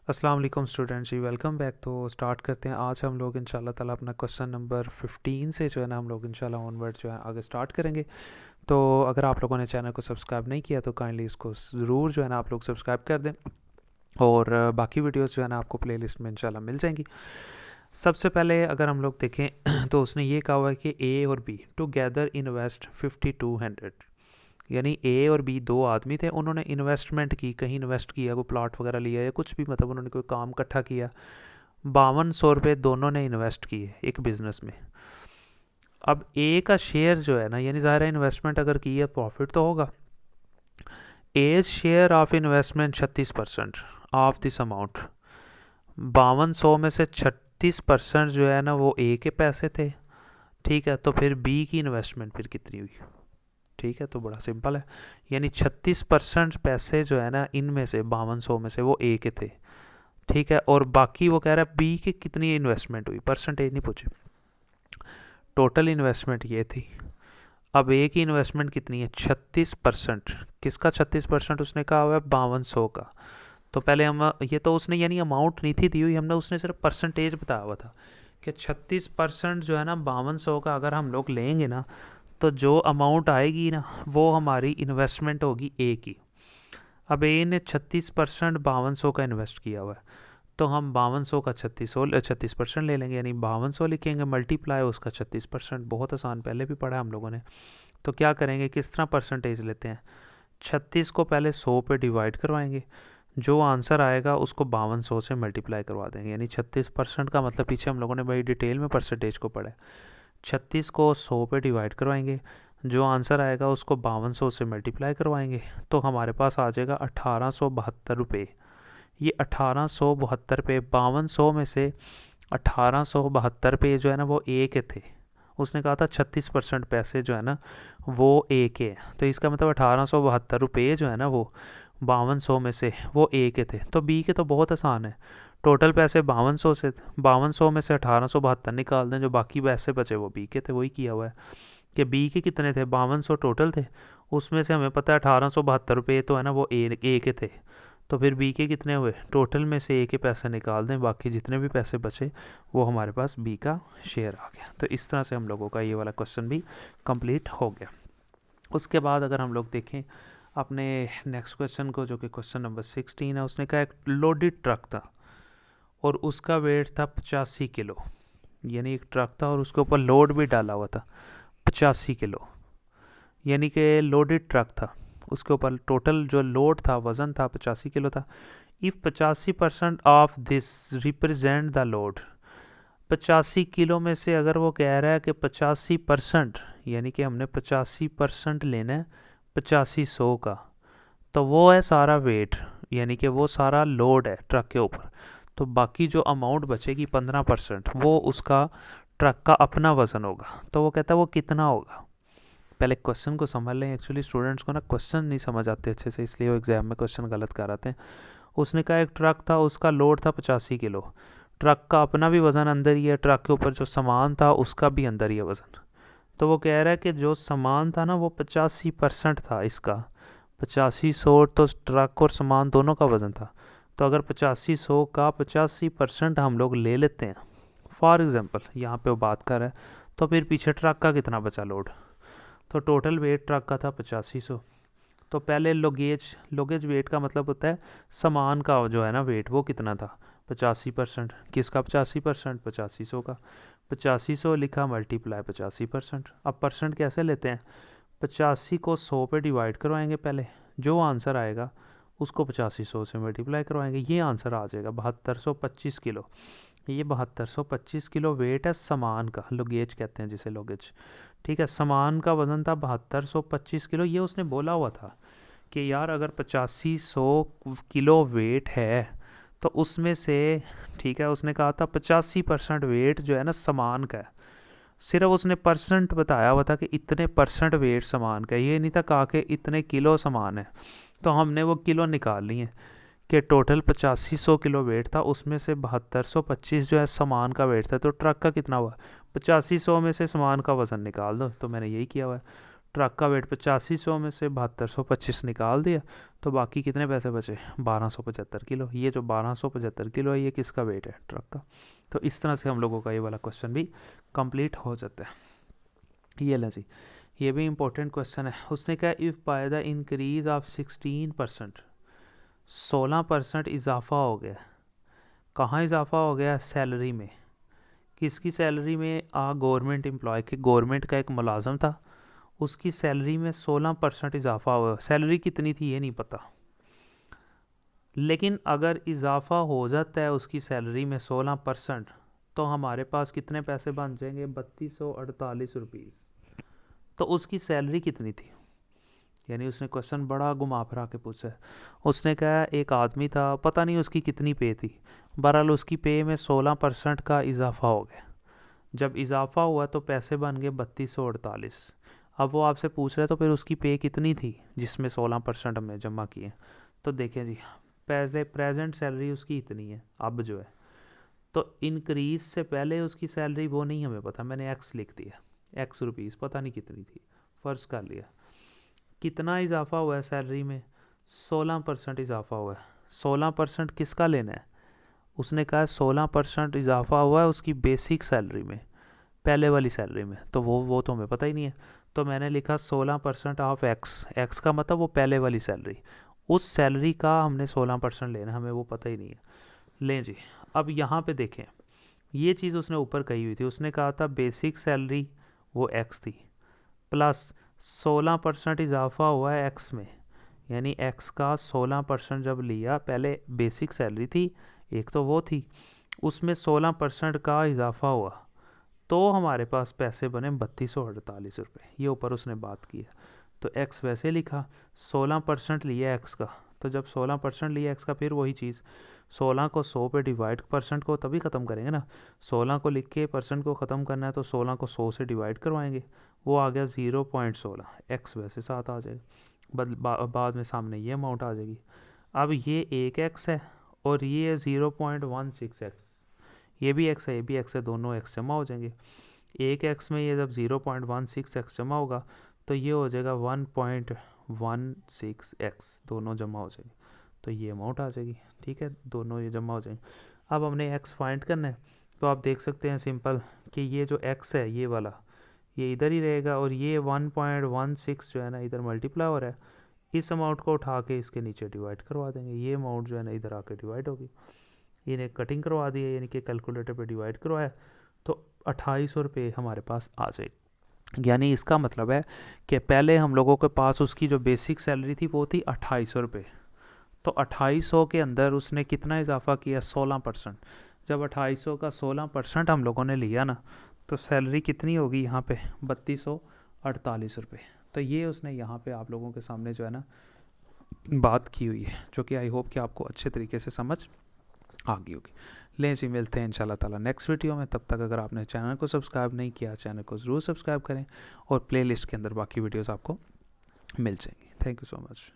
अस्सलाम वालेकुम स्टूडेंट्स जी, welcome back. तो स्टार्ट करते हैं। आज हम लोग इंशाल्लाह ताला अपना क्वेश्चन नंबर 15 से जो है ना हम लोग इंशाल्लाह ऑनवर्ड जो है आगे स्टार्ट करेंगे। तो अगर आप लोगों ने चैनल को सब्सक्राइब नहीं किया तो काइंडली इसको ज़रूर जो है ना आप लोग सब्सक्राइब कर दें, और बाकी वीडियोस जो है ना आपको प्लेलिस्ट में इंशाल्लाह मिल जाएंगी। सबसे पहले अगर हम लोग देखें तो उसने ये कहा हुआ है कि ए और बी टुगेदर इन्वेस्ट 5200, यानी ए और बी दो आदमी थे, उन्होंने इन्वेस्टमेंट की, कहीं इन्वेस्ट किया, कोई प्लॉट वगैरह लिया या कुछ भी, मतलब उन्होंने कोई काम इकट्ठा किया। 5200 रुपये दोनों ने इन्वेस्ट किए एक बिज़नेस में। अब ए का शेयर जो है ना, यानी ज़ाहिर है इन्वेस्टमेंट अगर की है प्रॉफिट तो होगा। A share of investment 36% of this amount. 5200 में से 36% जो है ना वो ए के पैसे थे। ठीक है, तो फिर बी की इन्वेस्टमेंट फिर कितनी हुई? ठीक है, तो बड़ा सिंपल है, यानी 36% पैसे जो है ना इनमें से 5200 में से वो ए के थे। ठीक है, और बाकी वो कह रहा है बी की कितनी इन्वेस्टमेंट हुई, परसेंटेज नहीं पूछे, टोटल इन्वेस्टमेंट ये थी। अब ए की इन्वेस्टमेंट कितनी है? 36%। किसका 36%? उसने कहा हुआ है 5200 का। तो पहले हम ये तो उसने यानी अमाउंट नहीं थी दी हुई, हमने उसने सिर्फ परसेंटेज बताया हुआ था कि 36% जो है ना 5200 का अगर हम लोग लेंगे ना, तो जो अमाउंट आएगी ना वो हमारी इन्वेस्टमेंट होगी ए की। अब ए ने 36% 5200 का इन्वेस्ट किया हुआ है, तो हम 5200 का 36% ले लेंगे, यानी 5200 लिखेंगे, मल्टीप्लाई उसका 36%। बहुत आसान, पहले भी पढ़ा है हम लोगों ने। तो क्या करेंगे, किस तरह परसेंटेज लेते हैं? 36 को पहले 100 पे डिवाइड करवाएंगे, जो आंसर आएगा उसको 5200 से मल्टीप्लाई करवा देंगे, यानी 36% का मतलब पीछे हम लोगों ने बड़ी डिटेल में परसेंटेज को पढ़ा है। 36 को 100 पे डिवाइड करवाएंगे, जो आंसर आएगा उसको 5200 से मल्टीप्लाई करवाएंगे, तो हमारे पास आ जाएगा 1872 रुपये। ये 1872 रुपये, 5200 में से 1872 रुपये जो है ना वो ए के थे। उसने कहा था 36% पैसे जो है ना वो ए के हैं, तो इसका मतलब 1872 रुपये जो है ना वो 5200 में से वो ए के थे। तो बी के तो बहुत आसान है, टोटल पैसे 5200 से, 5200 में से 1872 निकाल दें, जो बाकी पैसे बचे वो बी के थे। वही किया हुआ है कि बी के कितने थे, 5200 टोटल थे, उसमें से हमें पता है 1872 रुपये तो है ना वो ए के थे। तो फिर बी के कितने हुए, टोटल में से ए के पैसे निकाल दें, बाकी जितने भी पैसे बचे वो हमारे पास बी का शेयर आ गया। तो इस तरह से हम लोगों का ये वाला क्वेश्चन भी कंप्लीट हो गया। उसके बाद अगर हम लोग देखें अपने नेक्स्ट क्वेश्चन को, जो कि क्वेश्चन नंबर 16 है, उसने कहा एक लोडेड ट्रक था और उसका वेट था 85 किलो, यानी एक ट्रक था और उसके ऊपर लोड भी डाला हुआ था 85 किलो, यानी कि लोडेड ट्रक था, उसके ऊपर टोटल जो लोड था, वज़न था 85 किलो था। If 85% of this represent the load, 85 kilo में से अगर वो कह रहा है कि 85%, यानी कि हमने 85% लेना है 8500 का, तो वो है सारा वेट, यानी कि वो सारा लोड है ट्रक के ऊपर। तो बाकी जो अमाउंट बचेगी 15% वो उसका ट्रक का अपना वज़न होगा। तो वो कहता है वो कितना होगा। पहले क्वेश्चन को समझ लें, एक्चुअली स्टूडेंट्स को ना क्वेश्चन नहीं समझ आते अच्छे से, इसलिए वो एग्जाम में क्वेश्चन गलत कर आते हैं। उसने कहा एक ट्रक था, उसका लोड था 85 किलो, ट्रक का अपना भी वज़न अंदर ही है, ट्रक के ऊपर जो सामान था उसका भी अंदर ही है वज़न। तो वो कह रहा है कि जो सामान था ना वो 85% था इसका, 8500 तो ट्रक और सामान दोनों का वज़न था। तो अगर 8500 का 85% हम लोग ले लेते हैं, फॉर एग्ज़ाम्पल यहाँ पे वो बात कर रहा है, तो फिर पीछे ट्रक का कितना बचा लोड? तो टोटल वेट ट्रक का था 8500। तो पहले लोगेज वेट का मतलब होता है सामान का जो है ना वेट, वो कितना था? 85%। किसका 85%? 8500 का। 8500 लिखा, मल्टीप्लाई 85%। अब परसेंट कैसे लेते हैं? 85 को 100 पे डिवाइड करवाएंगे पहले, जो आंसर आएगा उसको 8500 से मल्टीप्लाई करवाएंगे, ये आंसर आ जाएगा 7225 किलो। ये 7225 किलो वेट है सामान का, लोगेज कहते हैं जिसे, लोगेज। ठीक है, सामान का वज़न था 7225 किलो। ये उसने बोला हुआ था कि यार अगर 8500 किलो वेट है तो उसमें से, ठीक है, उसने कहा था 85% वेट जो है ना सामान का है, सिर्फ उसने परसेंट बताया हुआ था कि इतने परसेंट वेट सामान का, ये नहीं था कहा कि इतने किलो सामान है। तो हमने वो किलो निकाल लिए कि टोटल 8500 किलो वेट था, उसमें से 7225 जो है सामान का वेट था, तो ट्रक का कितना हुआ? 8500 में से सामान का वज़न निकाल दो। तो मैंने यही किया हुआ है, ट्रक का वेट 8500 में से 7225 निकाल दिया, तो बाकी कितने पैसे बचे? 1275 किलो। ये जो 1275 किलो है ये किसका वेट है? ट्रक का। तो इस तरह से हम लोगों का ये वाला क्वेश्चन भी कंप्लीट हो जाता है। ये ला जी, ये भी इम्पोर्टेंट क्वेश्चन है। उसने कहा if by the increase of 16%, 16% इजाफा हो गया। कहाँ इजाफा हो गया? सैलरी में। किसकी सैलरी में? गवर्नमेंट एम्प्लॉय के, गवर्नमेंट का एक मुलाजम था, उसकी सैलरी में 16% इजाफा हुआ। सैलरी कितनी थी ये नहीं पता, लेकिन अगर इजाफा हो जाता है उसकी सैलरी में 16%, तो हमारे पास कितने पैसे बन जाएंगे? 3248 रुपीज़। तो उसकी सैलरी कितनी थी? यानी उसने क्वेश्चन बड़ा घुमा फिरा के पूछा है। उसने कहा एक आदमी था, पता नहीं उसकी कितनी पे थी, बहरहाल उसकी पे में 16% का इजाफा हो गया। जब इजाफा हुआ तो पैसे बन गए 3248। अब वो आपसे पूछ रहे तो फिर उसकी पे कितनी थी जिसमें 16% हमने जमा किए? तो देखें जी, पहले प्रेजेंट सैलरी उसकी इतनी है अब जो है, तो इंक्रीज से पहले उसकी सैलरी वो नहीं हमें पता, मैंने एक्स लिख दिया, एक्स रुपीज़, पता नहीं कितनी थी, फ़र्ज कर लिया। कितना इजाफा हुआ है सैलरी में? 16% इजाफा हुआ है। 16% किसका लेना है? उसने कहा 16% इजाफा हुआ है उसकी बेसिक सैलरी में, पहले वाली सैलरी में, तो वो तो हमें पता ही नहीं है। तो मैंने लिखा 16% ऑफ एक्स, एक्स का मतलब वो पहले वाली सैलरी, उस सैलरी का हमने 16% लेना, हमें वो पता ही नहीं है। लें जी, अब यहाँ पे देखें, ये चीज़ उसने ऊपर कही हुई थी, उसने कहा था बेसिक सैलरी वो एक्स थी, प्लस 16% इजाफा हुआ है एक्स में, यानी एक्स का 16% जब लिया, पहले बेसिक सैलरी थी एक तो वो थी, उसमें 16% का इजाफा हुआ, तो हमारे पास पैसे बने 3248 रुपये। ये ऊपर उसने बात की है। तो एक्स वैसे लिखा, 16% लिया एक्स का, तो जब 16% लिया एक्स का, फिर वही चीज़ 16 को 100 पे डिवाइड, परसेंट को तभी ख़त्म करेंगे ना, 16 को लिख के परसेंट को ख़त्म करना है तो 16 को 100 से डिवाइड करवाएंगे, वो आ गया 0.16, एक्स वैसे साथ आ जाएगा, बाद में सामने ये अमाउंट आ जाएगी। अब ये एक एक्स है और ये 0.16 एक्स, ये भी एक्स है ये भी एक्स है, दोनों एक्स जमा हो जाएंगे। एक एक्स में ये जब 0.16 एक्स जमा होगा तो ये हो जाएगा 1.16 एक्स, दोनों जमा हो जाएंगे, तो ये अमाउंट आ जाएगी। ठीक है, दोनों ये जमा हो जाएंगे। अब हमने एक्स फाइंड करना है, तो आप देख सकते हैं सिंपल कि ये जो एक्स है ये वाला, ये इधर ही रहेगा, और ये 1.16 जो है ना इधर मल्टीप्लाई हो रहा है, इस अमाउंट को उठा के इसके नीचे डिवाइड करवा देंगे, ये अमाउंट जो है ना इधर आके डिवाइड होगी। इन्हें कटिंग करवा दी है, यानी कि कैलकुलेटर पे डिवाइड करवाया, तो 2800 रुपये हमारे पास आ जाएगी। यानी इसका मतलब है कि पहले हम लोगों के पास उसकी जो बेसिक सैलरी थी वो थी 2800 रुपये, तो 2800 के अंदर उसने कितना इजाफा किया? 16%। जब 2800 का 16% हम लोगों ने लिया ना, तो सैलरी कितनी होगी यहाँ पे? 3248 रुपये। तो ये उसने यहाँ पे आप लोगों के सामने जो है ना बात की हुई है, जो कि आई होप कि आपको अच्छे तरीके से समझ आ गई होगी। लें जी, मिलते हैं इंशाल्लाह ताला नेक्स्ट वीडियो में। तब तक अगर आपने चैनल को सब्सक्राइब नहीं किया, चैनल को ज़रूर सब्सक्राइब करें, और प्लेलिस्ट के अंदर बाकी वीडियोस आपको मिल जाएंगी। Thank you so much.